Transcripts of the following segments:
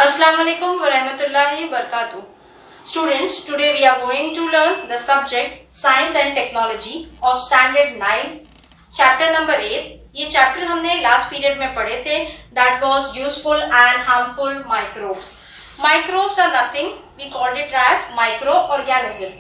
Assalamu alaikum wa rahmatullahi wa barakatuh. Students, today we are going to learn the subject Science and Technology of Standard 9, chapter number 8. ये chapter हमने last period में पढ़े थे. That was useful and harmful microbes. Microbes are nothing. We called it as microorganism.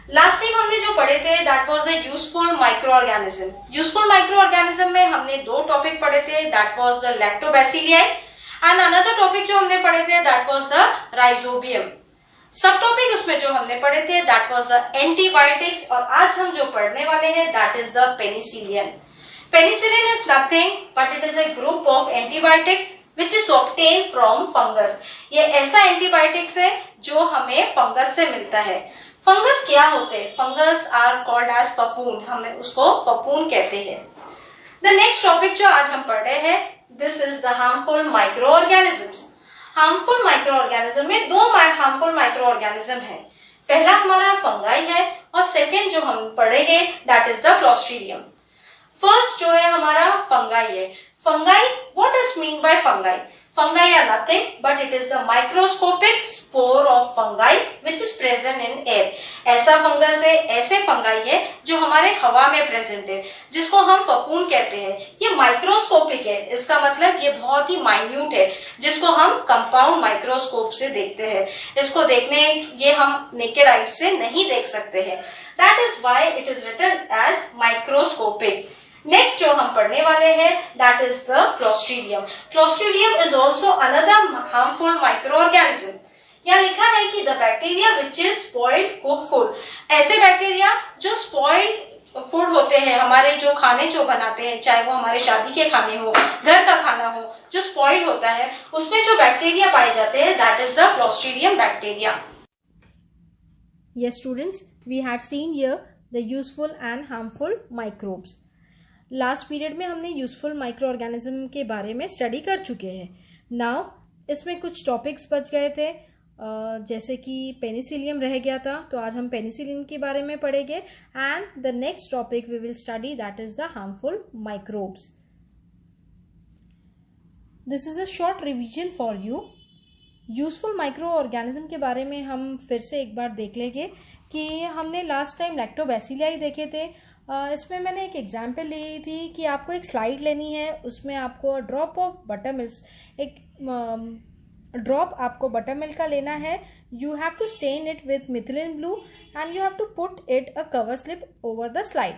Last time हमने जो पढ़े थे that was the useful microorganism. Useful microorganism में हमने दो टॉपिक पढ़े थे. That was the lactobacilli and another topic जो हमने पढ़े थे that was the rhizobium. Sub topic उसमें जो हमने पढ़े थे दैट वाज द एंटीबायोटिक्स. और आज हम जो पढ़ने वाले हैं that is the penicillin. Penicillin is nothing but it is a group of antibiotic which is obtain from fungus. ये ऐसा एंटीबायोटिक्स है जो हमें फंगस से मिलता है. फंगस क्या होते हैं? फंगस आर कॉल्ड एज पपून. हमें उसको पपून कहते हैं. द नेक्स्ट टॉपिक जो आज हम पढ़ रहे हैं this is the harmful microorganisms. Harmful microorganism में दो हार्मफुल माइक्रोऑर्गेनिज्म है. पहला हमारा फंगाई है और सेकेंड जो हम पढ़ेंगे that is the clostridium. First जो है हमारा फंगाई है. Fungi, what does mean by fungi? Fungi are nothing but it is the microscopic spore of fungi which is present in air. ऐसा फंगस है, ऐसे फंगाई है जो हमारे हवा में प्रेजेंट है जिसको हम फफून कहते हैं. ये माइक्रोस्कोपिक है. इसका मतलब ये बहुत ही माइन्यूट है जिसको हम कंपाउंड माइक्रोस्कोप से देखते हैं. इसको देखने ये हम नेकेड आई से नहीं देख सकते हैं. That is why it is written as microscopic. Next जो हम पढ़ने वाले हैं that is the clostridium. Clostridium is also another harmful microorganism. यहाँ लिखा है कि the bacteria which is spoiled cook food. ऐसे बैक्टीरिया जो स्पॉइल्ड फूड होते हैं, हमारे जो खाने जो बनाते हैं, चाहे वो हमारे शादी के खाने हो, घर का खाना हो, जो स्पॉइल्ड होता है उसमें जो बैक्टीरिया पाए जाते हैं that is the clostridium bacteria. Yes, students, we had seen here the useful and harmful microbes. Last period में हमने यूजफुल माइक्रो ऑर्गेनिज्म के बारे में स्टडी कर चुके हैं. नाउ इसमें कुछ टॉपिक्स बच गए थे जैसे कि पेनिसिलियम रह गया था, तो आज हम पेनिसिलिन के बारे में पढ़ेंगे. And the next topic we will study that is the harmful microbes. This is a short revision for you. Useful micro organism के बारे में हम फिर से एक बार देख लेंगे कि हमने लास्ट टाइम लैक्टोबैसिलियाई देखे थे. इसमें मैंने एक एग्जाम्पल ली थी कि आपको एक स्लाइड लेनी है, उसमें आपको ड्रॉप ऑफ बटर मिल्क, एक ड्रॉप आपको बटर मिल्क का लेना है. You have to stain it with methylene blue and you have to put it a cover slip over the slide.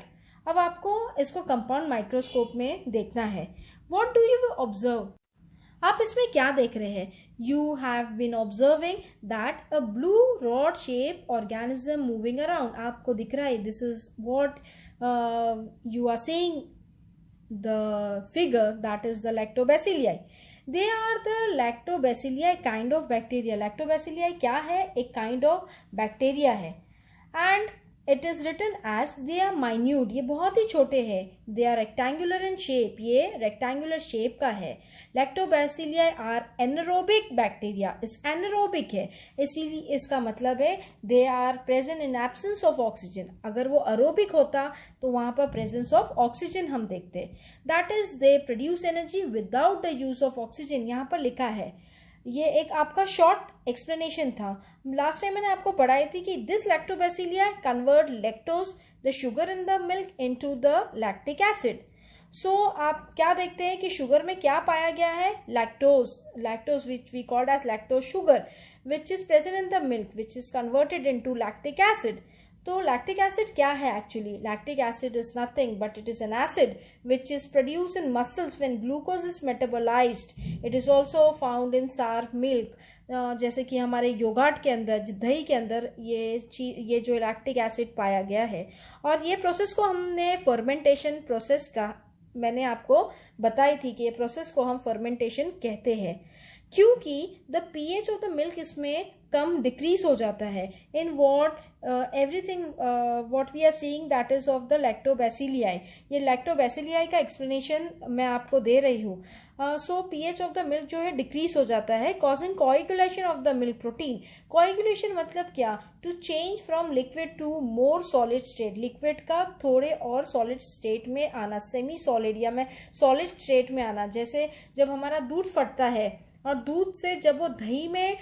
अब आपको इसको कंपाउंड माइक्रोस्कोप में देखना है. What do you observe? आप इसमें क्या देख रहे हैं? You have been observing that a blue rod shape organism moving around. आपको दिख रहा है. This is what you are seeing the figure, that is the lactobacilli. They are the lactobacilli kind of bacteria. lactobacilli क्या है? एक kind of bacteria है. and it is written as they are minute. ये बहुत ही छोटे हैं. they are rectangular in shape. ये rectangular shape का है. lactobacilli are anaerobic bacteria. इस anaerobic है इसीलिए इसका मतलब है they are present in absence of oxygen. अगर वो aerobic होता तो वहां पर presence of oxygen हम देखते. that is they produce energy without the use of oxygen. यहाँ पर लिखा है. ये एक आपका शॉर्ट एक्सप्लेनेशन था. लास्ट टाइम मैंने आपको पढ़ाई थी कि this lactobacilli convert lactose the sugar in the milk into the lactic acid. So आप क्या देखते हैं कि शुगर में क्या पाया गया है? Lactose which we called as lactose sugar which is present in the milk which is converted into lactic acid. तो लैक्टिक एसिड क्या है एक्चुअली? Lactic acid is nothing but it is an acid which is produce in muscles when glucose is metabolised. It is also found in sour milk. जैसे कि हमारे yogurt के अंदर, दही के अंदर ये जो लैक्टिक एसिड पाया गया है. और ये प्रोसेस को हमने फर्मेंटेशन प्रोसेस का मैंने आपको बताई थी कि ये प्रोसेस को हम फर्मेंटेशन कहते हैं क्योंकि the pH of the milk इसमें कम डिक्रीज हो जाता है. In what everything what we are seeing that is of the lactobacilli. ये लैक्टोबैसिलियाई का एक्सप्लेनेशन मैं आपको दे रही हूँ. So pH of the milk जो है डिक्रीज हो जाता है causing coagulation of the milk protein. Coagulation मतलब क्या? To change from liquid to more solid state. Liquid का थोड़े और सॉलिड स्टेट में आना, सेमी सॉलिड या में सॉलिड स्टेट में आना. जैसे जब हमारा दूध फटता है और दूध से जब वो दही में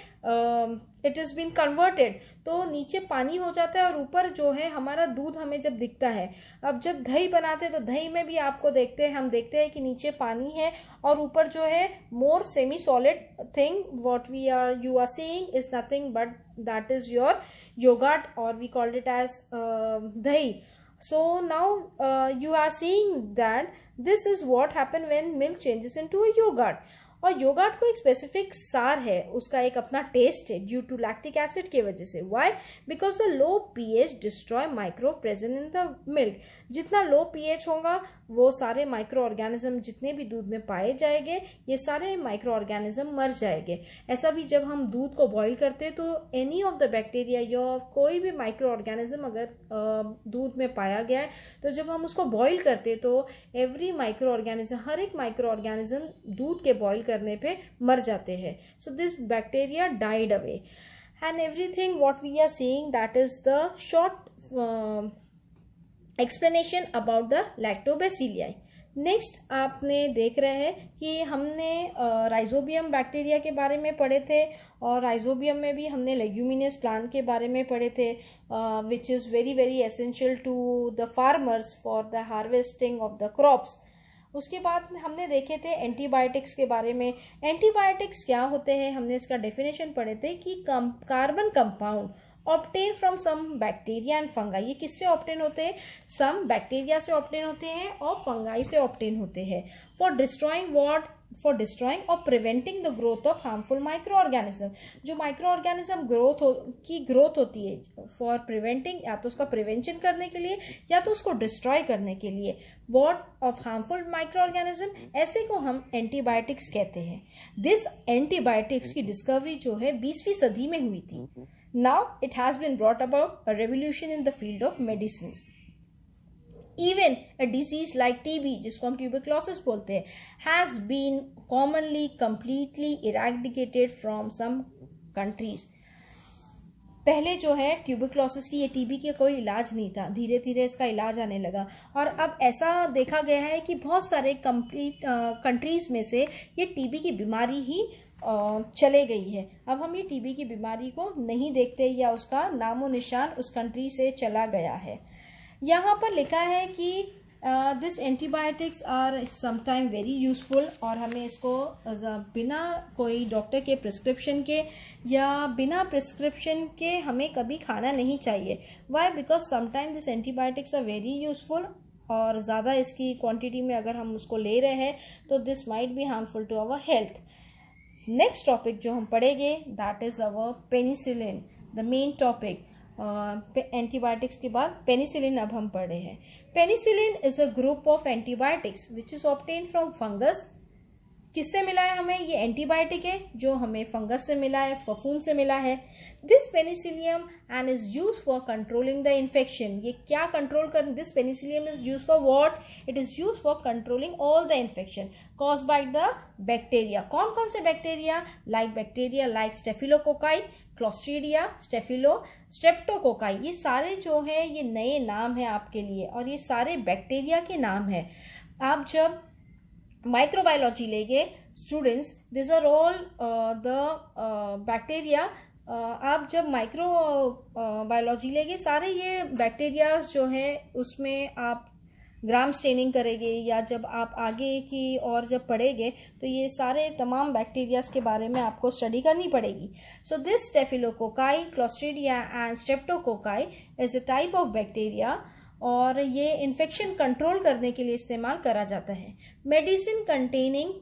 इट इज़ बीन कन्वर्टेड तो नीचे पानी हो जाता है और ऊपर जो है हमारा दूध हमें जब दिखता है। अब जब दही बनाते हैं तो दही में भी आपको हम देखते हैं कि नीचे पानी है और ऊपर जो है more semi solid thing what you are seeing is nothing but that is your yoghurt और we called it as dahi. So now you are seeing that this is what happen when milk changes into a yogurt. और yogurt को एक specific सार है, उसका एक अपना test है ड्यू टू लैक्टिक एसिड की वजह से। Why? Because the low pH destroy micro present in the milk. जितना लो पीएच होगा वो सारे माइक्रो ऑर्गेनिज्म जितने भी दूध में पाए जाएंगे ये सारे माइक्रो ऑर्गेनिज्म मर जाएंगे। ऐसा भी जब हम दूध को बॉईल करते हैं तो एनी ऑफ द बैक्टीरिया या कोई भी माइक्रो ऑर्गेनिज्म अगर दूध में पाया गया है तो जब हम उसको बॉईल करते हैं तो एवरी माइक्रो ऑर्गेनिज्म, हर एक माइक्रो ऑर्गेनिज्म दूध के बॉईल करने पे मर जाते हैं। So this bacteria died away and everything what we are seeing that is the short explanation about the lactobacilli. Next आपने देख रहे हैं कि हमने राइजोबियम बैक्टीरिया के बारे में पढ़े थे और राइजोबियम में भी हमने लेग्यूमिनस प्लांट के बारे में पढ़े थे which is very very essential to the farmers for the harvesting of the crops. उसके बाद हमने देखे थे एंटीबायोटिक्स के बारे में। एंटीबायोटिक्स क्या होते हैं हमने इसका डेफिनेशन पढ़े थे कि carbon compound obtain from some bacteria and fungi. ये किससे ऑब्टेन होते हैं? सम बैक्टीरिया से ऑब्टेन होते हैं और फंगाई से ऑब्टेन होते हैं। For destroying what? For destroying or preventing the growth of harmful micro organism. जो माइक्रो ऑर्गेनिज्म की ग्रोथ होती है फॉर प्रिवेंटिंग, या तो उसका प्रिवेंशन करने के लिए या तो उसको डिस्ट्रॉय करने के लिए what of harmful micro organism, ऐसे को हम एंटीबायोटिक्स कहते हैं। दिस एंटीबायोटिक्स की डिस्कवरी जो है 20वीं सदी में हुई थी। Now it has been brought about a revolution in the field of medicines. Even a disease like TB, जिसको हम tuberculosis बोलते हैं, has been commonly completely eradicated from some countries. पहले जो है ट्यूबरक्लोसिस की, ये टीबी का कोई इलाज नहीं था, धीरे धीरे इसका इलाज आने लगा और अब ऐसा देखा गया है कि बहुत सारे कंट्रीज में से ये टीबी की बीमारी ही चले गई है। अब हम ये टीबी की बीमारी को नहीं देखते या उसका नामो निशान उस कंट्री से चला गया है। यहाँ पर लिखा है कि this antibiotics are sometime very useful और हमें इसको बिना कोई डॉक्टर के प्रिस्क्रिप्शन के या बिना प्रिस्क्रिप्शन के हमें कभी खाना नहीं चाहिए। Why? Because sometime this antibiotics are very useful और ज़्यादा इसकी क्वांटिटी में अगर हम उसको ले रहे हैं तो this might be harmful to our health. Next topic जो हम पढ़ेंगे that is our penicillin, the main topic. Antibiotics के बाद पेनिसिलिन अब हम पढ़े हैं। Penicillin is a group of antibiotics which is obtain from fungus. किससे मिला है हमें? ये एंटीबायोटिक है जो हमें फंगस से मिला है, फफूंद से मिला है। This Penicillium and is use for controlling the infection. ये क्या कंट्रोल कर? This Penicillium is use for what? It is use for controlling all the infection cause by the bacteria. कौन कौन से bacteria? Bacteria like स्टेफिलोकोकाई, clostridia, streptococci. ये सारे जो है ये नए नाम है आपके लिए और ये सारे बैक्टीरिया के नाम है। आप जब माइक्रोबायोलॉजी लेंगे students, this are all the bacteria. आप जब माइक्रोबायोलॉजी लेंगे सारे ये बैक्टीरियाज जो है उसमें आप ग्राम स्टेनिंग करेंगे या जब आप आगे की और जब पढ़ेंगे तो ये सारे तमाम बैक्टीरियाज के बारे में आपको स्टडी करनी पड़ेगी। So this स्टेफिलोकोकाई, clostridia and streptococci is a type of bacteria और ये इन्फेक्शन कंट्रोल करने के लिए इस्तेमाल करा जाता है। Medicine containing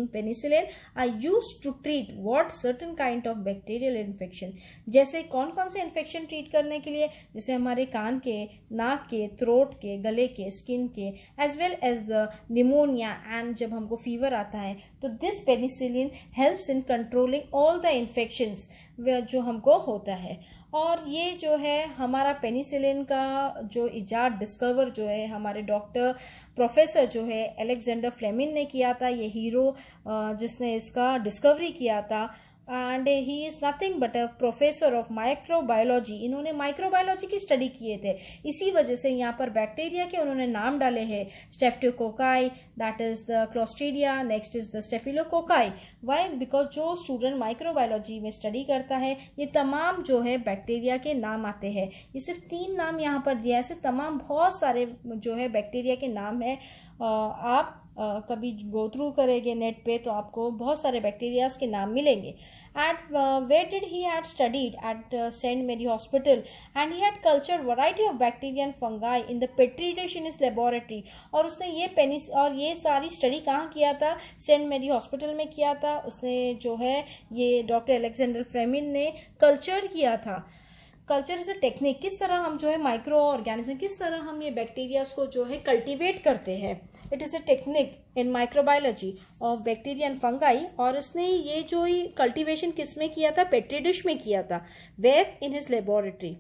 penicillin are used to treat what certain kind of bacterial infection. जैसे कौन कौन से इन्फेक्शन ट्रीट करने के लिए? जैसे हमारे कान के, नाक के, थ्रोट के, गले के, स्किन के, as well as the pneumonia and जब हमको फीवर आता है तो this penicillin helps in controlling all the infections जो हमको होता है। और ये जो है हमारा पेनिसिलिन का जो इजाद, डिस्कवर जो है हमारे डॉक्टर प्रोफेसर जो है अलेक्जेंडर फ्लेमिंग ने किया था। ये हीरो जिसने इसका डिस्कवरी किया था and he is nothing but a professor of microbiology. इन्होंने माइक्रोबायोलॉजी की स्टडी किए थे, इसी वजह से यहाँ पर बैक्टीरिया के उन्होंने नाम डाले हैं, streptococci, that is the clostridia, next is the staphylococci. Why? Because जो स्टूडेंट माइक्रोबायोलॉजी में स्टडी करता है ये तमाम जो है बैक्टीरिया के नाम आते हैं। ये सिर्फ 3 नाम यहाँ पर दिया है, सिर्फ तमाम बहुत सारे जो है बैक्टीरिया के नाम है। आप कभी गो थ्रू करेंगे नेट पे तो आपको बहुत सारे बैक्टीरियाज के नाम मिलेंगे। At where did he had studied? At Saint Mary hospital, and he had cultured variety of bacteria and fungi in the petri dish in his laboratory. और उसने ये सारी स्टडी कहाँ किया था? सेंट मेरी हॉस्पिटल में किया था। उसने जो है ये डॉक्टर अलेक्जेंडर फ्लेमिंग ने कल्चर किया था। कल्चर इज अ टेक्निक, किस तरह हम जो है माइक्रो ऑर्गेनिज्म, किस तरह हम ये बैक्टीरियाज को जो है कल्टीवेट करते हैं। It is a technique in microbiology of bacteria and fungi. और उसने ये जो ही कल्टीवेशन किस में किया था? पेट्री डिश में किया था। Where? In his laboratory.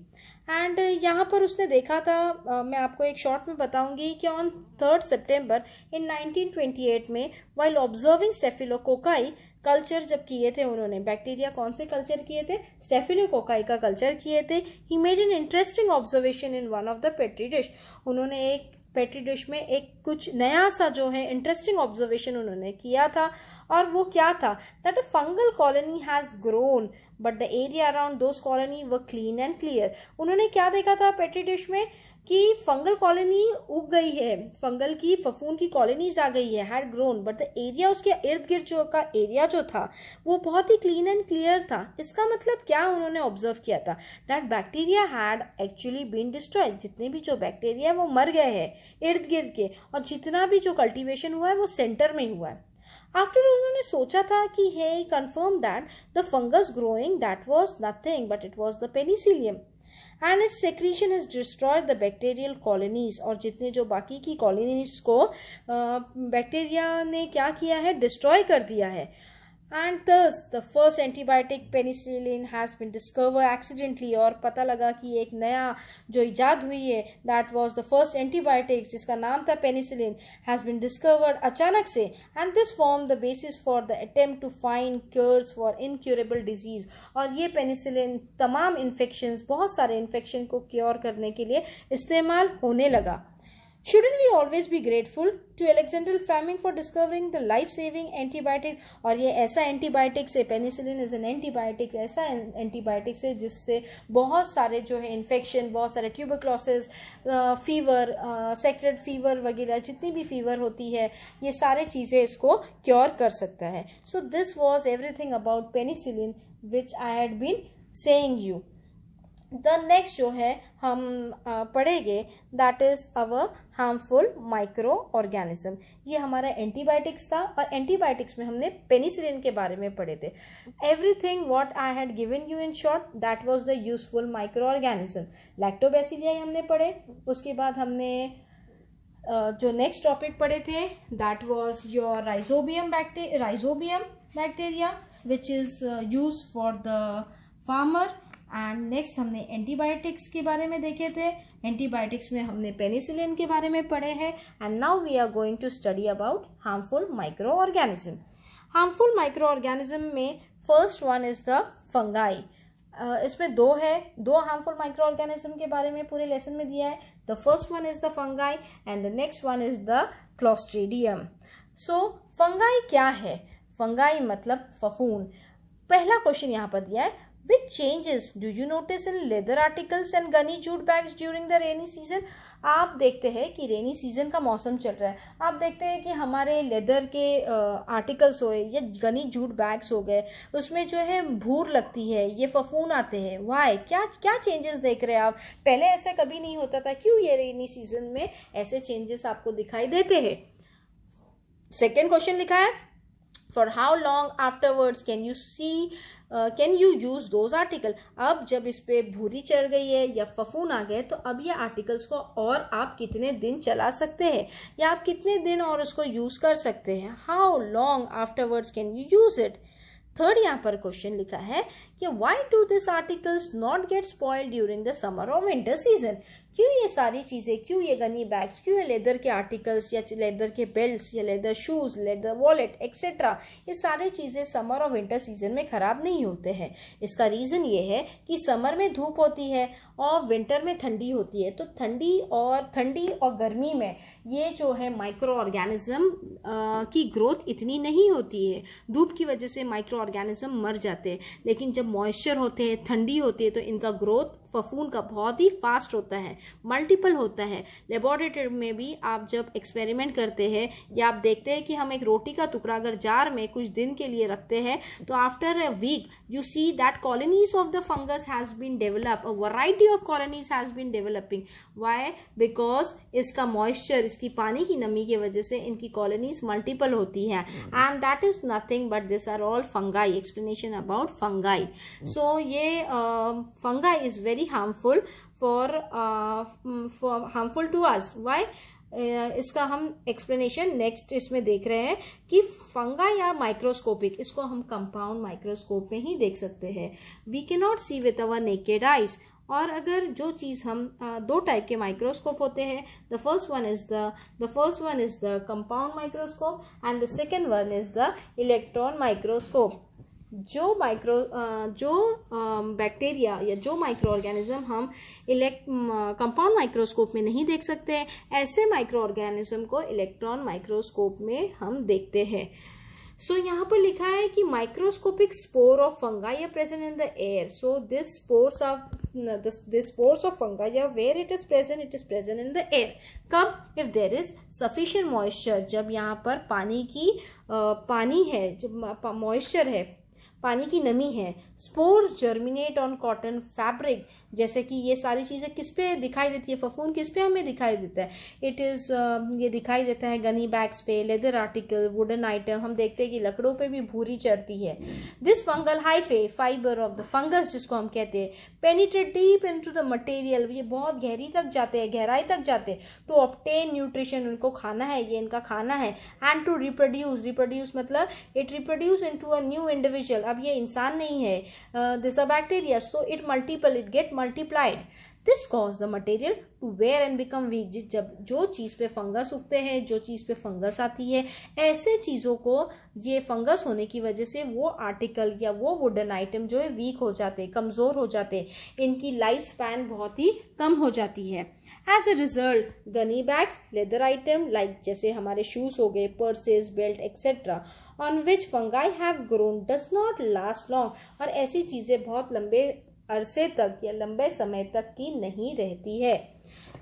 And यहाँ पर उसने देखा था, मैं आपको एक शॉर्ट में बताऊंगी कि ऑन 3 सितंबर इन 1928 में वाइल ऑब्जर्विंग स्टेफिलोकोकाई कल्चर जब किए थे उन्होंने, बैक्टीरिया कौन से कल्चर किए थे? स्टेफिलोकोकाई का कल्चर किए थे। He made an interesting observation in one of the petri dish. उन्होंने एक पेट्री डिश में एक कुछ नया सा जो है इंटरेस्टिंग ऑब्जर्वेशन उन्होंने किया था। और वो क्या था? That a fungal colony has grown but the area around those colony were clean and clear. उन्होंने क्या देखा था पेट्री डिश में? कि फंगल कॉलोनी उग गई है, फंगल की फफूंद की कॉलोनीज आ गई है, had grown, but the area उसके इर्द गिर्द जो का एरिया जो था वो बहुत ही क्लीन एंड क्लियर था। इसका मतलब क्या उन्होंने ऑब्जर्व किया था? That bacteria had actually been destroyed. जितने भी जो बैक्टीरिया है वो मर गए हैं इर्द गिर्द के, और जितना भी जो कल्टीवेशन हुआ है वो सेंटर में हुआ है। आफ्टर उन्होंने सोचा था कि he confirm that the fungus growing that was nothing but it was the penicillium and its secretion has destroyed the bacterial colonies। और जितने जो बाकी की कॉलोनीज को बैक्टीरिया ने क्या किया है? डिस्ट्रॉय कर दिया है। And thus the first antibiotic penicillin has been discovered accidentally। और पता लगा कि एक नया जो इजाद हुई है that was the first antibiotic जिसका नाम था penicillin has been discovered अचानक से। and this formed the basis for the attempt to find cures for incurable disease। और ये penicillin तमाम infections, बहुत सारे infection को क्योर करने के लिए इस्तेमाल होने लगा। Shouldn't we always be grateful to Alexander Fleming for discovering the life-saving antibiotic? और ये ऐसा एंटीबायोटिक्स है, पेनिसिलिन इज एन एंटीबायोटिक्स, ऐसा एंटीबायोटिक्स है जिससे बहुत सारे जो है इन्फेक्शन, बहुत सारे ट्यूबरक्लोसिस, फीवर, सेक्रेट फीवर वगैरह जितनी भी फीवर होती है, ये सारे चीज़ें इसको क्योर कर सकता है। So this was everything about penicillin which I had been saying you. The next जो है हम पढ़ेंगे that is our harmful micro organism. ये हमारा एंटीबायोटिक्स था, और एंटीबायोटिक्स में हमने पेनिसिलिन के बारे में पढ़े थे। Everything what I had given you in short that was the useful micro organism. Lactobacilli हमने पढ़े, उसके बाद हमने जो नेक्स्ट टॉपिक पढ़े थे that was your rhizobium bacteria which is use for the farmer. And next हमने एंटीबायोटिक्स के बारे में देखे थे। एंटीबायोटिक्स में हमने पेनिसिलिन के बारे में पढ़े हैं। And now we are going to study about harmful micro organism. Harmful micro organism में first one is the fungi. इसमें दो हार्मफुल माइक्रो ऑर्गेनिज्म के बारे में पूरे लेसन में दिया है। The first one is the fungi and the next one is the clostridium. So fungi क्या है? फंगाई मतलब फफूंद। पहला क्वेश्चन यहाँ पर दिया है, Which changes do you notice in leather articles and gunny jute bags during the rainy season? आप देखते हैं कि रेनी सीजन का मौसम चल रहा है, आप देखते हैं कि हमारे लेदर के आर्टिकल्स हो या गनी जूट बैग्स हो गए, उसमें जो है भूर लगती है, ये फफूंद आते हैं। वाई? क्या चेंजेस देख रहे हैं आप? पहले ऐसा कभी नहीं होता था, क्यों ये रेनी सीजन में ऐसे चेंजेस आपको दिखाई देते हैं? सेकेंड क्वेश्चन लिखा है, For how long afterwards can you use those article? अब जब इस पे भूरी चढ़ गई है या फफूंद आ गए तो अब ये आर्टिकल्स को और आप कितने दिन चला सकते हैं, या आप कितने दिन और उसको यूज कर सकते हैं? How long afterwards can you use it? Third यहाँ पर क्वेश्चन लिखा है कि why do this articles not gate spoiled during the summer और विंटर सीजन, क्यों ये सारी चीज़ें, क्यों ये गनी बैग्स, क्यों ये लेदर के आर्टिकल्स या लेदर के बेल्ट्स या leather shoes, leather wallet etcetera, ये सारी चीज़ें समर और विंटर सीजन में ख़राब नहीं होते हैं। इसका रीज़न ये है कि समर में धूप होती है और विंटर में ठंडी होती है, तो ठंडी और गर्मी में ये जो है माइक्रो ऑर्गेनिज्म की ग्रोथ इतनी नहीं होती है। धूप की वजह से माइक्रो ऑर्गेनिज्म मर जाते हैं, लेकिन जब मॉइस्चर होते हैं, ठंडी होती है, तो इनका ग्रोथ फफूंद का बहुत ही फास्ट होता है, मल्टीपल होता है। लेबोरेटरी में भी आप जब एक्सपेरिमेंट करते हैं या आप देखते हैं कि हम एक रोटी का टुकड़ा अगर जार में कुछ दिन के लिए रखते हैं, तो after a week you see that colonies of the fungus has been develop, a variety of colonies has been developing. Why? Because इसका मॉइस्चर, इसकी पानी की नमी की वजह से इनकी कॉलोनीज मल्टीपल होती है, and that is nothing but this are all fungi. Explanation about fungi. So ये fungi is very harmful harmful to us. Why? इसका हम एक्सप्लेनेशन नेक्स्ट इसमें देख रहे हैं कि फंगाई या माइक्रोस्कोपिक, इसको हम कंपाउंड माइक्रोस्कोप में ही देख सकते हैं। We can not see with our naked eyes. और अगर जो चीज़ हम दो टाइप के माइक्रोस्कोप होते हैं, the first one is the compound microscope and the second one is the electron microscope. जो बैक्टीरिया या जो माइक्रो ऑर्गेनिज्म हम कंपाउंड माइक्रोस्कोप में नहीं देख सकते हैं, ऐसे माइक्रो ऑर्गेनिज्म को इलेक्ट्रॉन माइक्रोस्कोप में हम देखते हैं। सो यहाँ पर लिखा है कि microscopic spore of fungi are present in the air. So this spores of fungi are where it is present in the air. कब? If there is sufficient moisture, जब यहाँ पर पानी है, जब मॉइस्चर है, पानी की नमी है। Spores germinate on cotton fabric, जैसे कि ये सारी चीजें किस पे दिखाई देती है, फफूंद किस पे हमें दिखाई देता है, इट इज ये दिखाई देता है गनी बैग्स पे, लेदर आर्टिकल, वुडन आइटम। हम देखते हैं कि लकड़ों पे भी भूरी चढ़ती है। This fungal hyphae fibre of the fungus, जिसको हम कहते हैं, penetrate deep into the material, ये बहुत गहरी तक जाते हैं, गहराई तक जाते हैं, टू ऑब्टेन न्यूट्रिशन, उनको खाना है, ये इनका खाना है, एंड टू रिप्रोड्यूस मतलब it reproduce into a new individual. अब ये इंसान नहीं है, this a bacteria, so it get multiplied. This cause the material to wear and become weak. जब जो चीज पे फंगस उगते हैं, जो चीज पे फंगस आती है, ऐसे चीजों को ये फंगस होने की वजह से वो आर्टिकल या वो वुडन आइटम जो है वीक हो जाते, कमजोर हो जाते, इनकी लाइफ स्पैन बहुत ही कम हो जाती है। As a result gunny bags, leather item like जैसे हमारे शूज हो गए, purses, belt etcetera, on which fungi have grown does not last long, और ऐसी चीजें बहुत लंबे अरसे तक या लंबे समय तक की नहीं रहती है।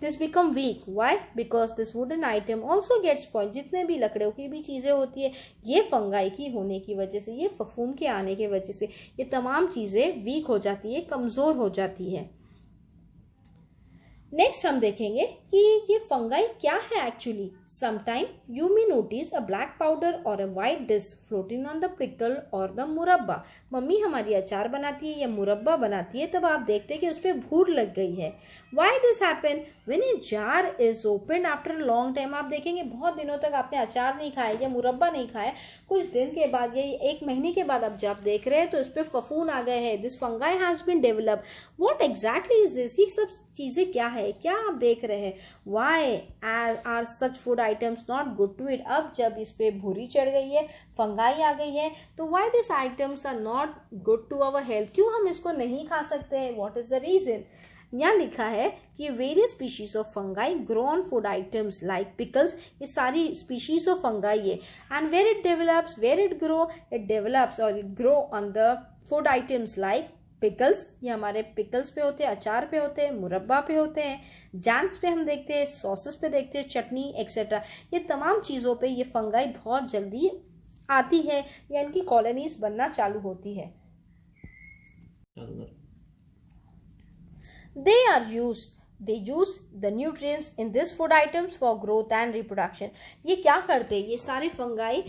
This become weak. Why? Because this wooden item also get spoiled. जितने भी लकड़ों की भी चीजें होती है, ये फंगाई की होने की वजह से, ये फफूंद के आने की वजह से ये तमाम चीजें वीक हो जाती है, कमजोर हो जाती है। नेक्स्ट हम देखेंगे कि ये फंगाई क्या है actually. Sometime you may notice a black powder or a white disc floating on the pickle or the murabba. Mummy हमारी अचार बनाती है या मुरब्बा बनाती है, तब आप देखते हैं कि उस पर भूर लग गई है। Why this happen? When a jar is open after a long time. आप देखेंगे बहुत दिनों तक आपने अचार नहीं खाया या मुरब्बा नहीं खाया, कुछ दिन के बाद या एक महीने के बाद आप जब देख रहे हैं तो इस पर फफूंद आ गए हैं। This fungi has been develop. What exactly is this? ये सब चीजें क्या है, क्या आप देख रहे हैं? Why are such food items not good to eat? अब जब इस पे भूरी चढ़ गई है, फंगाई आ गई है, तो why this items are not good to our health? क्यों हम इसको नहीं खा सकते हैं? What is the reason? यहाँ लिखा है कि various species of fungi grow on food items like pickles. ये सारी स्पीशीज ऑफ फंगाई है, एंड वेयर इट डेवलप्स और it grow on the food items like pickles. ये हमारे पिकल्स पे होते हैं, अचार पे होते हैं, मुरब्बा पे होते हैं, जैम्स पे हम देखते हैं, सॉसेस पे देखते हैं, चटनी एक्सेट्रा। ये तमाम चीज़ों पे ये फंगाई बहुत जल्दी आती है या इनकी कॉलोनीज बनना चालू होती है। They use the nutrients in this food items for growth and reproduction. ये क्या करते हैं? ये सारे fungi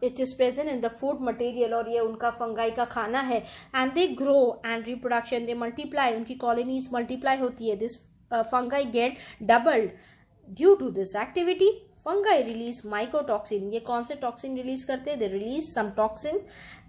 it is present in the food material और ये उनका फंगाई का खाना है, and they grow and reproduction, they multiply, उनकी colonies multiply होती है। This fungi get doubled due to this activity. Fungi release mycotoxin. ये कौन से टॉक्सिन रिलीज करते हैं? They release some toxin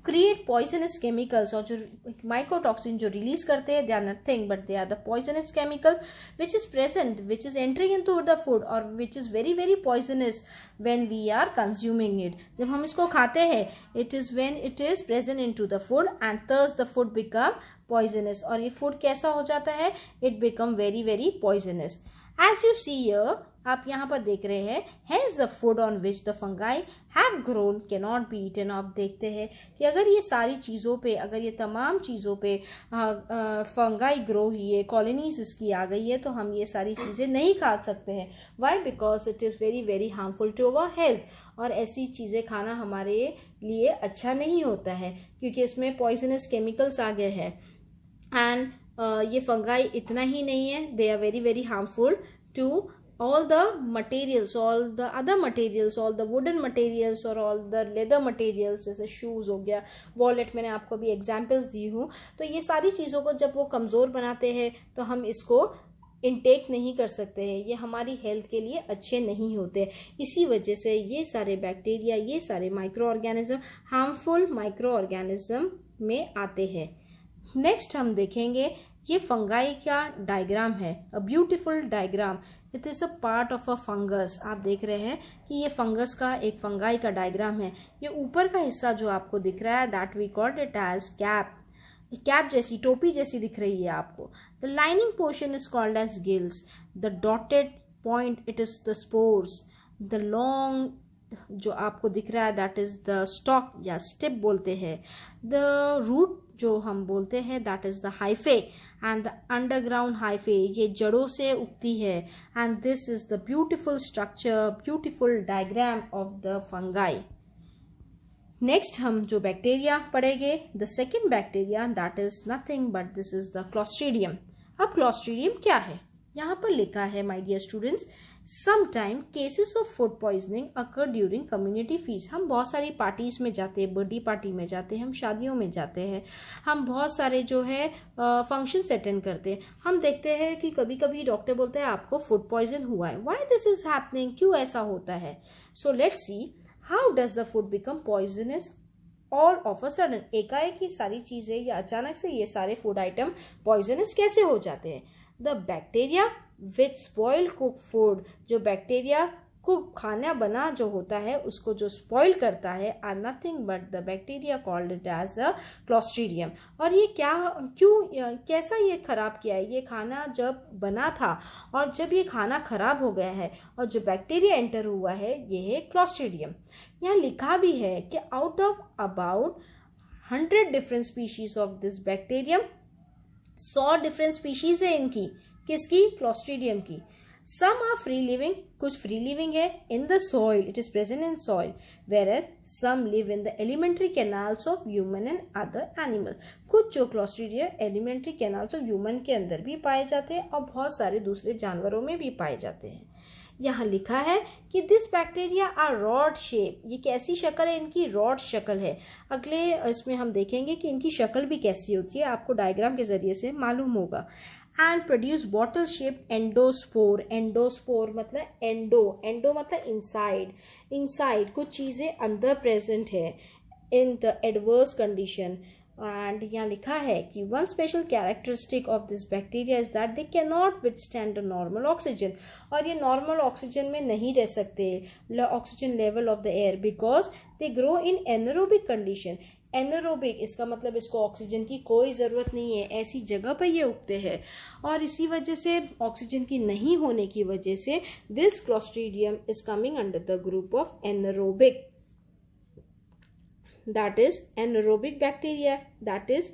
create poisonous chemicals. और जो माइकोटॉक्सिन जो रिलीज करते हैं, they are nothing but they are the poisonous chemicals which is present, which is entering into the food और which is very very poisonous when we are consuming it. जब हम इसको खाते हैं, it is when it is present into the food and thus the food become poisonous. और ये food कैसा हो जाता है? It become very very poisonous. As you see here, आप यहाँ पर देख रहे हैं, hence the food on which the fungi have grown cannot be eaten। आप देखते हैं कि अगर ये सारी चीज़ों पे, अगर ये तमाम चीज़ों पे फंगाई ग्रो हुई है, कॉलोनीज इसकी आ गई है, तो हम ये सारी चीज़ें नहीं खा सकते हैं। Why? Because it is very very harmful to our health. और ऐसी चीज़ें खाना हमारे लिए अच्छा नहीं होता है क्योंकि इसमें पॉइजनस केमिकल्स आ गए हैं। एंड ये फंगाई इतना ही नहीं है, they are very very harmful to all the materials, all the other materials, all the wooden materials और all the leather materials, जैसे शूज़ हो गया, वॉलेट, मैंने आपको भी एग्जाम्पल्स दी हूँ। तो ये सारी चीज़ों को जब वो कमज़ोर बनाते हैं तो हम इसको इनटेक नहीं कर सकते हैं, ये हमारी हेल्थ के लिए अच्छे नहीं होते। इसी वजह से ये सारे बैक्टीरिया, ये सारे micro organism harmful micro organism में आते हैं। नेक्स्ट हम देखेंगे ये फंगाई का डायग्राम है, अ beautiful diagram. It is a part of a fungus. आप देख रहे हैं कि ये फंगस का, एक फंगाई का डायग्राम है। ये ऊपर का हिस्सा जो आपको दिख रहा है, that we called it as cap. Cap जैसी, टोपी जैसी दिख रही है आपको। The lining portion is called as gills. The dotted point, it is the spores. The long जो आपको दिख रहा है, दैट इज द स्टॉक या स्टिप बोलते हैं। द रूट जो हम बोलते हैं, that is the hyphae and the underground hyphae, ये जड़ों से उगती है। And this is the beautiful structure, beautiful diagram of the fungi. Next हम जो बैक्टीरिया पढ़ेंगे, the second bacteria, that is nothing but this is the clostridium. अब clostridium क्या है? यहाँ पर लिखा है my dear students, sometime cases of food poisoning occur during community feast. हम बहुत सारी पार्टीज में जाते हैं, बर्थडे पार्टी में जाते हैं, हम शादियों में जाते हैं, हम बहुत सारे जो है फंक्शंस अटेंड करते हैं। हम देखते हैं कि कभी कभी डॉक्टर बोलते हैं आपको फूड पॉइजन हुआ है। Why this is happening? क्यों ऐसा होता है? So let's see how does the food become poisonous all of a sudden. एकाएक ये सारी चीजें या अचानक से ये सारे फूड आइटम पॉइजनस कैसे हो जाते हैं? The bacteria which spoil cook food, जो बैक्टीरिया को खाना बना जो होता है उसको जो स्पॉइल करता है, are nothing but the bacteria called it as a clostridium. और ये क्या, क्यों, कैसा ये खराब किया है? ये खाना जब बना था और जब ये खाना खराब हो गया है और जो बैक्टीरिया एंटर हुआ है, ये है क्लॉस्ट्रीडियम। यहाँ लिखा भी है कि out of about 100 different species of this bacterium, 100 different species है इनकी। किसकी? क्लॉस्ट्रीडियम की। सम आर फ्री लिविंग, कुछ फ्री लिविंग है in the soil, it is present in soil, where some live in the alimentary canals of human and other animal. कुछ जो clostridium alimentary canals of human के अंदर भी पाए जाते हैं और बहुत सारे दूसरे जानवरों में भी पाए जाते हैं। यहाँ लिखा है कि this bacteria are rod shape. ये कैसी शक्ल है इनकी? रॉड शक्ल है। अगले इसमें हम देखेंगे कि इनकी शक्ल भी कैसी होती है, आपको डायग्राम के जरिए से मालूम होगा। And produce bottle shape endospore. Endospore मतलब एंडो, एंडो मतलब इनसाइड, इनसाइड कुछ चीजें अंदर प्रेजेंट है in the adverse condition. And यहाँ लिखा है कि one special characteristic of this bacteria is that they can not withstand the normal oxygen. और ये नॉर्मल ऑक्सीजन में नहीं रह सकते, oxygen level of the air, because they grow in anaerobic condition. Anaerobic इसका मतलब इसको ऑक्सीजन की कोई ज़रूरत नहीं है, ऐसी जगह पर ये उगते हैं। और इसी वजह से ऑक्सीजन की नहीं होने की वजह से this Clostridium is coming under the group of anaerobic, that is anaerobic bacteria, that is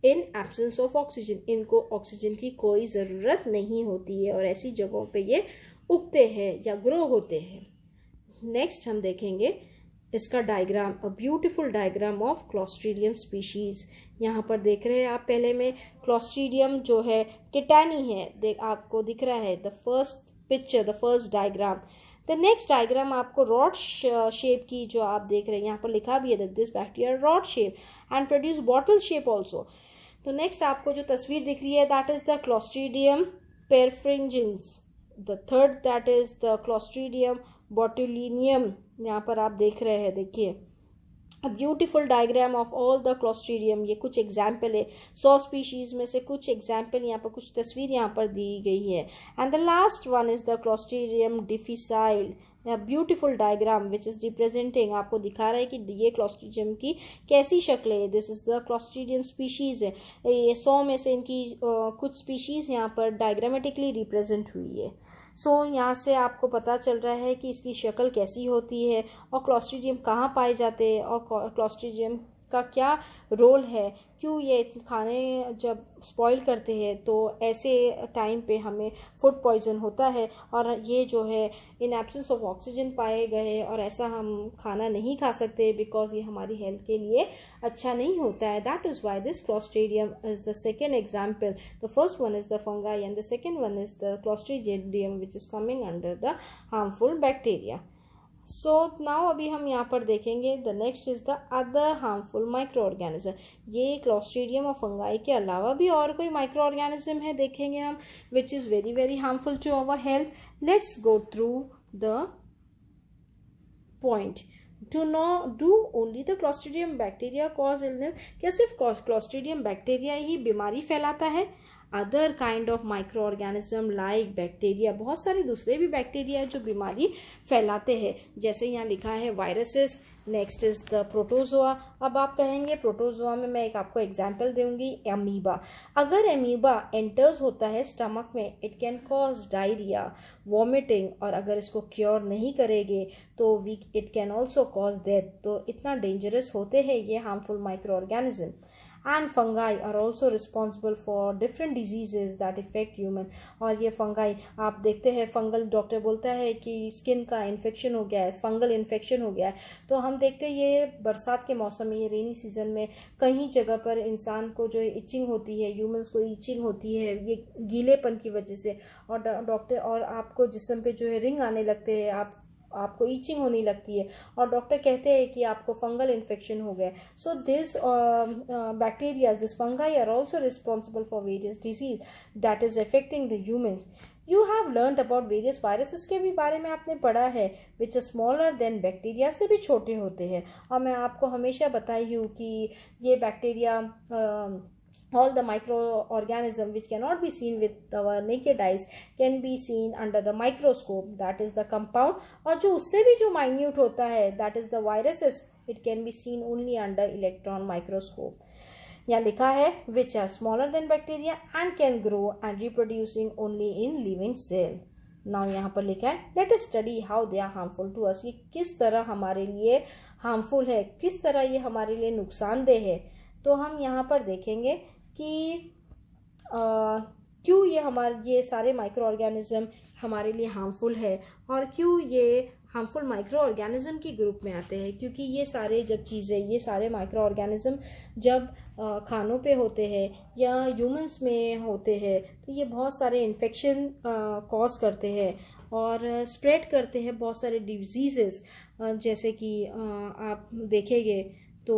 in absence of oxygen। इनको ऑक्सीजन की कोई ज़रूरत नहीं होती है और ऐसी जगहों पे ये उगते हैं या ग्रो होते हैं। नेक्स्ट हम देखेंगे इसका diagram, a beautiful diagram of Clostridium species. यहाँ पर देख रहे हैं आप, पहले में क्लॉस्ट्रीडियम जो है टिटैनी है, आपको दिख रहा है the first picture, the first diagram. The next diagram आपको रॉड शेप की जो आप देख रहे हैं, यहाँ पर लिखा भी है this bacteria rod shape and produce bottle shape also. तो नेक्स्ट आपको जो तस्वीर दिख रही है, that is the clostridium perfringens. The third that is the clostridium botulinum यहाँ पर आप देख रहे हैं, देखिए a beautiful diagram of all the clostridium. ये कुछ एग्जाम्पल है 100 स्पीशीज में से कुछ एग्जाम्पल, यहाँ पर कुछ तस्वीर यहाँ पर दी गई है। And the last one is the clostridium difficile, beautiful diagram which is representing, आपको दिखा रहा है कि ये क्लोस्ट्रीडियम की कैसी शक्ल है। This is the clostridium species है। ये 100 में से इनकी कुछ स्पीशीज यहाँ पर डायग्रामेटिकली रिप्रेजेंट हुई है। सो यहाँ से आपको पता चल रहा है कि इसकी शक्ल कैसी होती है और क्लोस्ट्रीडियम कहाँ पाए जाते हैं और क्लोस्ट्रीडियम का क्या रोल है, क्यों ये खाने जब स्पॉइल करते हैं तो ऐसे टाइम पे हमें फूड पॉइजन होता है, और ये जो है इन एब्सेंस ऑफ ऑक्सीजन पाए गए और ऐसा हम खाना नहीं खा सकते बिकॉज ये हमारी हेल्थ के लिए अच्छा नहीं होता है। That is why this clostridium is the second example. The first one is the fungi and the second one is the clostridium which is coming under the harmful bacteria. So now अभी हम यहाँ पर देखेंगे the next is the other harmful micro organism. ये clostridium और fungi के अलावा भी और कोई माइक्रो ऑर्गेनिज्म है देखेंगे हम which is very very harmful to our health. Let's go through the point. Do only the clostridium bacteria cause illness? क्या सिर्फ क्लोस्ट्रीडियम बैक्टीरिया ही बीमारी फैलाता है? Other kind of microorganism like bacteria, बहुत सारे दूसरे भी बैक्टीरिया जो बीमारी फैलाते हैं, जैसे यहाँ लिखा है viruses. Next is the protozoa. अब आप कहेंगे प्रोटोजोआ में मैं एक आपको एग्जांपल दूंगी, अमीबा। अगर अमीबा एंटर्स होता है स्टमक में, it can cause diarrhoea, vomiting, और अगर इसको क्योर नहीं करेंगे तो it can also cause death. तो इतना डेंजरस होते हैं ये harmful micro organism. And fungi are also responsible for different diseases that affect human। और ये फंगाई आप देखते हैं, फंगल डॉक्टर बोलता है कि स्किन का इन्फेक्शन हो गया है, फंगल इन्फेक्शन हो गया है, तो हम देखते हैं ये बरसात के मौसम में, ये रेनी सीजन में कहीं जगह पर इंसान को जो है इचिंग होती है, ह्यूमंस को इचिंग होती है ये गीलेपन की वजह से, और डॉक्टर और आपको जिस्म पे जो है रिंग आने लगते हैं, आपको ईचिंग होने लगती है और डॉक्टर कहते हैं कि आपको फंगल इन्फेक्शन हो गया। So this bacteria, this fungi are also responsible for various disease that is affecting the humans. You have learn about various viruses के भी बारे में आपने पढ़ा है which are smaller than bacteria, से भी छोटे होते हैं। और मैं आपको हमेशा बताई हूँ कि ये bacteria all the microorganism which cannot be seen with our naked eyes can be seen under the microscope, that is the compound, और जो उससे भी जो minute होता है that is the viruses, it can be seen only under electron microscope। यहाँ लिखा है which are smaller than bacteria and can grow and reproducing only in living cell। now यहाँ पर लिखा है let us study how they are harmful to us। ये किस तरह हमारे लिए harmful है, किस तरह ये हमारे लिए नुकसानदेह है। तो हम यहाँ पर देखेंगे कि क्यों ये सारे माइक्रो ऑर्गेनिज्म हमारे लिए हार्मफुल है और क्यों ये हार्मफुल माइक्रो ऑर्गेनिज्म की ग्रुप में आते हैं। क्योंकि ये सारे जब चीज़ें, ये सारे माइक्रो ऑर्गेनिज्म जब खानों पे होते हैं या ह्यूमंस में होते हैं तो ये बहुत सारे इन्फेक्शन कॉज करते हैं और स्प्रेड करते हैं बहुत सारे डिजीजेस। जैसे कि आप देखेंगे तो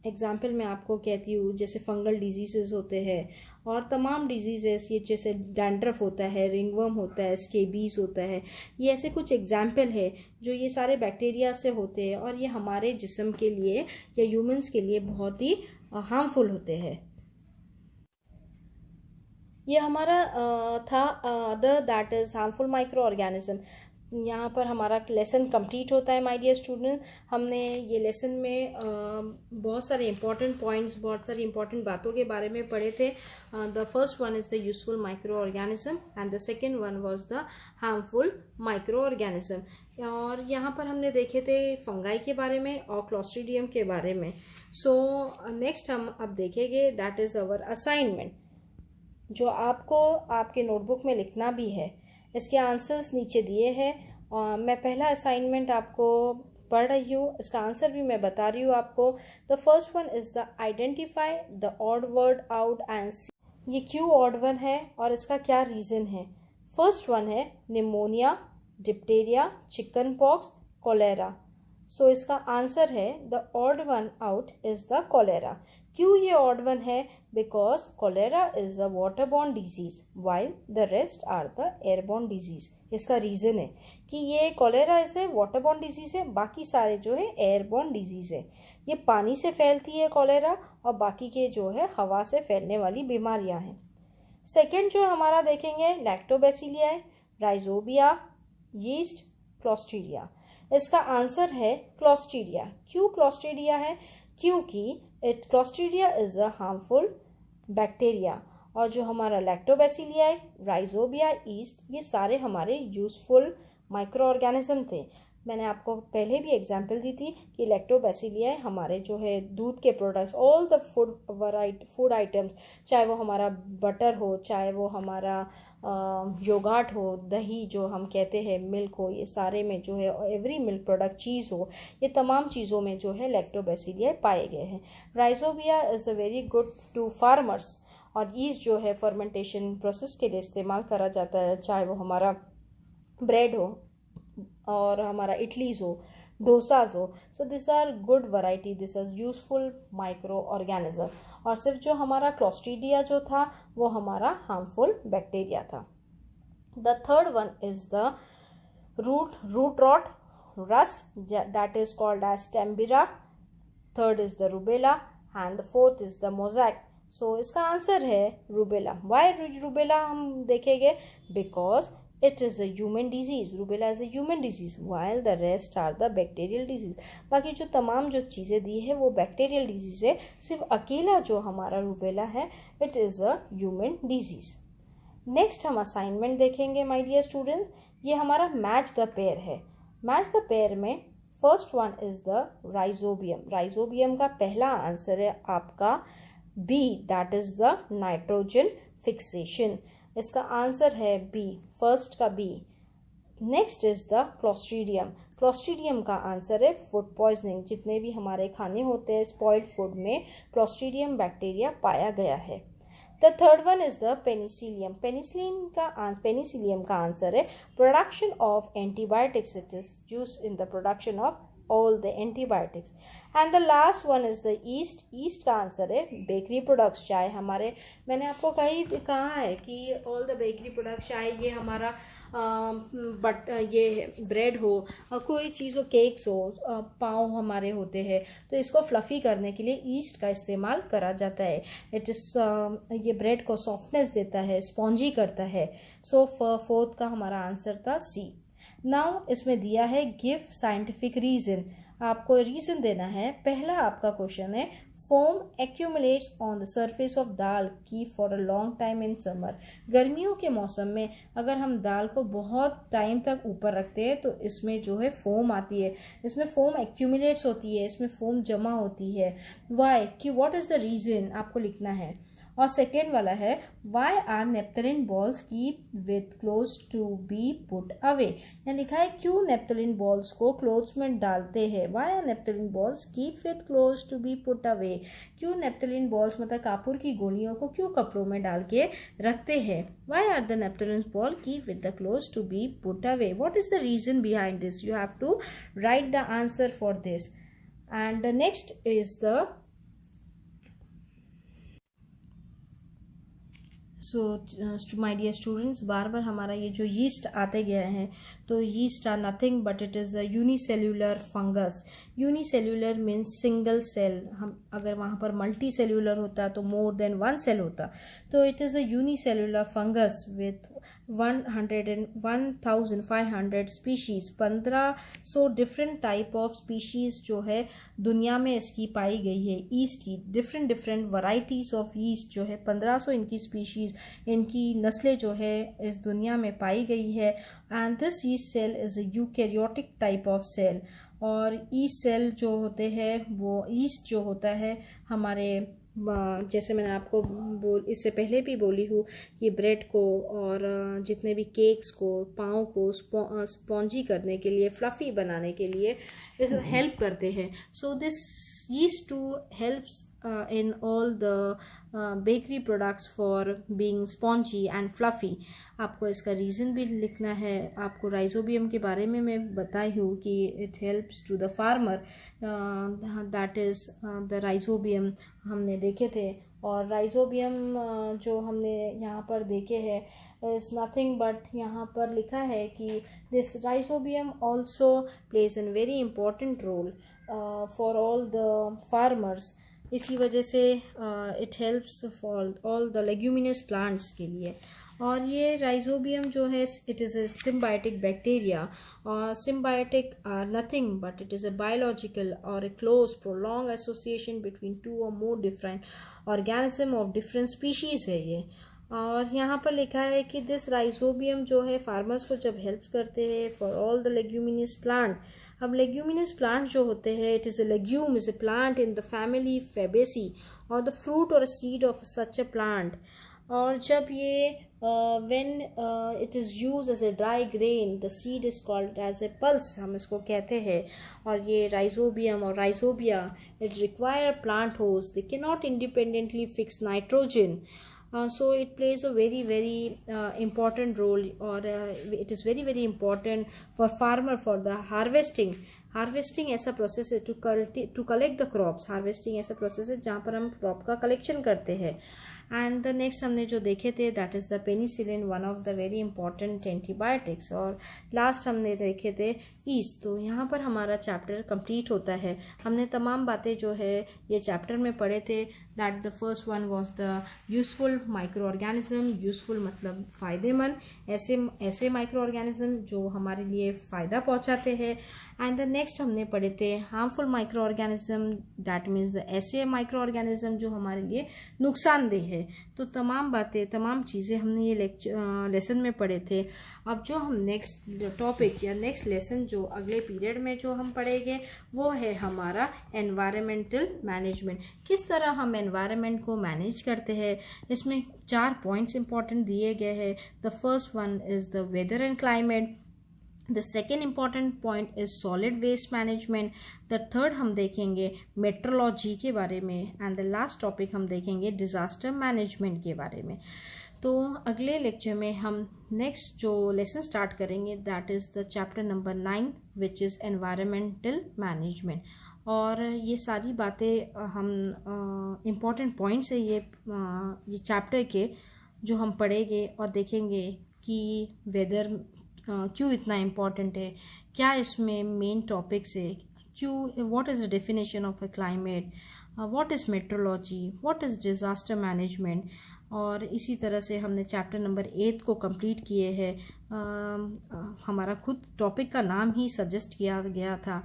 एग्जाम्पल मैं आपको कहती हूँ, जैसे फंगल डिजीजेस होते हैं और तमाम डिजीजेस, ये जैसे डैंड्रफ होता है, रिंगवर्म होता है, स्केबीज होता है, ये ऐसे कुछ एग्जाम्पल है जो ये सारे बैक्टीरिया से होते हैं और ये हमारे जिस्म के लिए या ह्यूमंस के लिए बहुत ही हार्मफुल होते हैं। ये हमारा था other that is harmful micro organism. यहाँ पर हमारा लेसन कंप्लीट होता है माय डियर स्टूडेंट। हमने ये लेसन में बहुत सारे इंपॉर्टेंट पॉइंट्स, बहुत सारी इंपॉर्टेंट बातों के बारे में पढ़े थे। The first one is the useful micro organism and the second one was the harmful micro organism. और यहाँ पर हमने देखे थे फंगाई के बारे में और क्लोस्ट्रीडियम के बारे में। सो नेक्स्ट हम अब देखेंगे दैट इज अवर असाइनमेंट, जो आपको आपके नोटबुक में लिखना भी है। इसके आंसर्स नीचे दिए हैं और मैं पहला असाइनमेंट आपको पढ़ रही हूँ, इसका आंसर भी मैं बता रही हूँ आपको। The first one is the identify the odd word out and see. ये क्यों ऑड वन है और इसका क्या रीज़न है। फर्स्ट वन है pneumonia, diphtheria, chicken pox, cholera. So इसका आंसर है the odd one out is the cholera. क्यों ये ऑड वन है? Because cholera is a waterborne disease while the rest are the airborne disease. इसका reason है कि ये कॉलेरा इसे वाटरबॉर्न डिजीज है, बाकी सारे जो है एयरबॉर्न डिजीज है। ये पानी से फैलती है कॉलेरा, और बाकी के जो है हवा से फैलने वाली बीमारियां हैं। सेकेंड जो हमारा देखेंगे लैक्टोबैसिलियाई, राइजोबिया, यीस्ट, क्लोस्ट्रीडिया। इसका आंसर है क्लोस्ट्रीडिया। क्यों क्लोस्ट्रीडिया है? क्योंकि clostridia is a harmful bacteria, और जो हमारा लैक्टोबैसिलियाई, राइजोबिया, ईस्ट, ये सारे हमारे यूजफुल माइक्रो ऑर्गेनिज्म थे। मैंने आपको पहले भी एग्जांपल दी थी कि लैक्टोबैसिलियाई हमारे जो है दूध के products, all the food items, चाहे वो हमारा बटर हो, चाहे वो हमारा योगार्ट हो, दही जो हम कहते हैं, मिल्क हो, ये सारे में जो है एवरी मिल्क प्रोडक्ट, चीज़ हो, ये तमाम चीज़ों में जो है लैक्टोबैसिलियाई पाए गए हैं। Rhizobia is a very good to farmers, और ईस्ट जो है फर्मेंटेशन प्रोसेस के लिए इस्तेमाल करा जाता है, चाहे वो हमारा ब्रेड हो और हमारा इडलीज हो, डोसाज हो। So this are good variety, this are useful micro organism. और सिर्फ जो हमारा क्लोस्ट्रीडिया जो था वो हमारा हार्मफुल बैक्टीरिया था। The third one is the root rot rust, that is called as tambera. Third is the rubella and the fourth is the mosaic. So इसका आंसर है रूबेला। वाई रूबेला हम देखेंगे? Because it is a human disease. Rubella is a human disease while the rest are the bacterial disease. बाकी जो तमाम जो चीज़ें दी है वो बैक्टीरियल डिजीज है, सिर्फ अकेला जो हमारा रूबेला है it is a human disease. Next हम असाइनमेंट देखेंगे माय डियर स्टूडेंट्स। ये हमारा मैच द पेयर है। मैच द पेयर में first one is the rhizobium. Rhizobium का पहला आंसर है आपका B, that is the nitrogen fixation. इसका आंसर है बी, फर्स्ट का B. Next is the clostridium. Clostridium का आंसर है फूड पॉइजनिंग। जितने भी हमारे खाने होते हैं स्पॉइल्ड फूड में क्लोस्ट्रीडियम बैक्टीरिया पाया गया है। The third one is the Penicillium. Penicillium का आंसर है production of antibiotics. It is used in the production of all the antibiotics. And the last one is the yeast. yeast का answer है bakery products. चाहे हमारे, मैंने आपको कहा है कि all the बेकरी प्रोडक्ट्स, चाहे ये हमारा ये ब्रेड हो, कोई चीज़ हो, केक्स हो, पाव हमारे होते हैं, तो इसको फ्लफ़ी करने के लिए ईस्ट का इस्तेमाल करा जाता है। इट इज़ ये ब्रेड को सॉफ्टनेस देता है, स्पॉन्जी करता है। सो फोर्थ का हमारा आंसर था सी। नाउ इसमें दिया है गिव साइंटिफिक रीजन। आपको रीजन देना है। पहला आपका क्वेश्चन है foam accumulates on the surface of dal की for a long time in summer. गर्मियों के मौसम में अगर हम दाल को बहुत टाइम तक ऊपर रखते हैं तो इसमें जो है फोम आती है, इसमें फोम एक्यूमुलेट्स होती है, इसमें फोम जमा होती है। वाई, कि व्हाट इज द रीजन आपको लिखना है। और सेकेंड वाला है why are naphthalene balls keep with clothes to be put away. यहाँ लिखा है क्यों नेप्थलीन बॉल्स को क्लोथ्स में डालते हैं। Why are naphthalene balls keep with clothes to be put away. क्यों नेप्थलीन बॉल्स मतलब कापूर की गोलियों को क्यों कपड़ों में डाल के रखते हैं। Why are the naphthalene ball keep with the clothes to be put away. What is the reason behind this? You have to write the answer for this. And next is the so my dear students, बार बार हमारा ये जो yeast आते गए हैं, तो yeast are nothing but it is a unicellular fungus. Unicellular means single cell. हम अगर वहाँ पर मल्टी सेल्यूलर होता तो मोर देन वन सेल होता, तो it is a unicellular fungus with 1500 species. 1500 different type of species जो है दुनिया में इसकी पाई गई है। ईस्ट की डिफरेंट वराइटीज ऑफ ईस्ट जो है 1500 इनकी स्पीशीज, इनकी नस्लें जो है इस दुनिया में पाई गई है। And this yeast cell is a eukaryotic type of cell. और ईस्ट सेल जो होते हैं वो ईस्ट जो होता है हमारे, जैसे मैंने आपको इससे पहले भी बोली हूँ, ये ब्रेड को और जितने भी केक्स को, पाव को स्पॉन्जी करने के लिए, फ्लफ़ी बनाने के लिए हेल्प करते हैं। So this yeast too helps in all the bakery products for being spongy and fluffy. आपको इसका रीज़न भी लिखना है. आपको राइजोबियम के बारे में मैं बताई हूँ कि it helps to the farmer, that is the rhizobium हमने देखे थे. और राइजोबियम जो हमने यहाँ पर देखे हैं is nothing but यहाँ पर लिखा है कि this rhizobium also plays a very important role for all the farmers. इसी वजह से it helps for all the leguminous plants के लिए. और ये राइजोबियम जो है it is a symbiotic bacteria, और symbiotic are nothing but it is a biological or a close prolonged association between two or more different organism of different species है ये. और यहाँ पर लिखा है कि दिस राइजोबियम जो है फार्मर्स को जब हेल्प करते हैं for all the leguminous plant. अब लेग्यूमिनस प्लांट जो होते हैं, it is a legume is a plant in the family Fabaceae और द फ्रूट और seed of such a plant. और जब ये when it is use as a dry grain the seed is called as a pulse, हम इसको कहते हैं. और ये राइजोबियम और rhizobia it require plant host, they can not independently fix nitrogen. So it plays a very important role, or it is very important for farmer for the harvesting. Harvesting ऐसा process है to collect the crops. Harvesting ऐसा process है जहाँ पर हम crop का collection करते हैं. एंड द नेक्स्ट हमने जो देखे थे that is the penicillin, one of the very important antibiotics. और लास्ट हमने देखे थे ईस्ट. तो यहाँ पर हमारा चैप्टर कंप्लीट होता है. हमने तमाम बातें जो है ये चैप्टर में पढ़े थे. That the first one was the useful micro organism. Useful मतलब फ़ायदेमंद, ऐसे माइक्रो ऑर्गेनिज्म जो हमारे लिए फ़ायदा पहुँचाते हैं. एंड द नेक्स्ट हमने पढ़े थे harmful micro organism, that means ऐसे माइक्रो ऑर्गेनिज्म जो हमारे लिए नुकसानदेह है. तो तमाम बातें, तमाम चीज़ें हमने ये लेसन में पढ़े थे. अब जो हम नेक्स्ट टॉपिक या नेक्स्ट लेसन जो अगले पीरियड में जो हम पढ़ेंगे वो है हमारा एनवायरमेंटल मैनेजमेंट. किस तरह हम एनवायरमेंट को मैनेज करते हैं. इसमें 4 पॉइंट्स इंपॉर्टेंट दिए गए हैं. The first one is the weather and climate. The second important point is solid waste management. The third हम देखेंगे मेट्रोलॉजी के बारे में. एंड द लास्ट टॉपिक हम देखेंगे डिज़ास्टर मैनेजमेंट के बारे में. तो अगले लेक्चर में हम नेक्स्ट जो लेसन स्टार्ट करेंगे that is the chapter number 9 which is environmental management. और ये सारी बातें हम इम्पॉर्टेंट पॉइंट्स है ये चैप्टर के जो हम पढ़ेंगे और देखेंगे कि वेदर क्यों इतना इम्पॉर्टेंट है, क्या इसमें मेन टॉपिक्स है, क्यों, what is the definition of a climate, what is metrology, what is disaster management. और इसी तरह से हमने चैप्टर नंबर 8 को कंप्लीट किए हैं. हमारा खुद टॉपिक का नाम ही सजेस्ट किया गया था.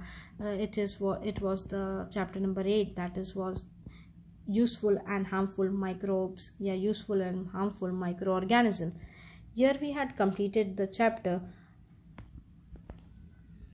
It was the chapter number 8 that is was useful and harmful microbes या useful and harmful micro organism. Here we had completed the chapter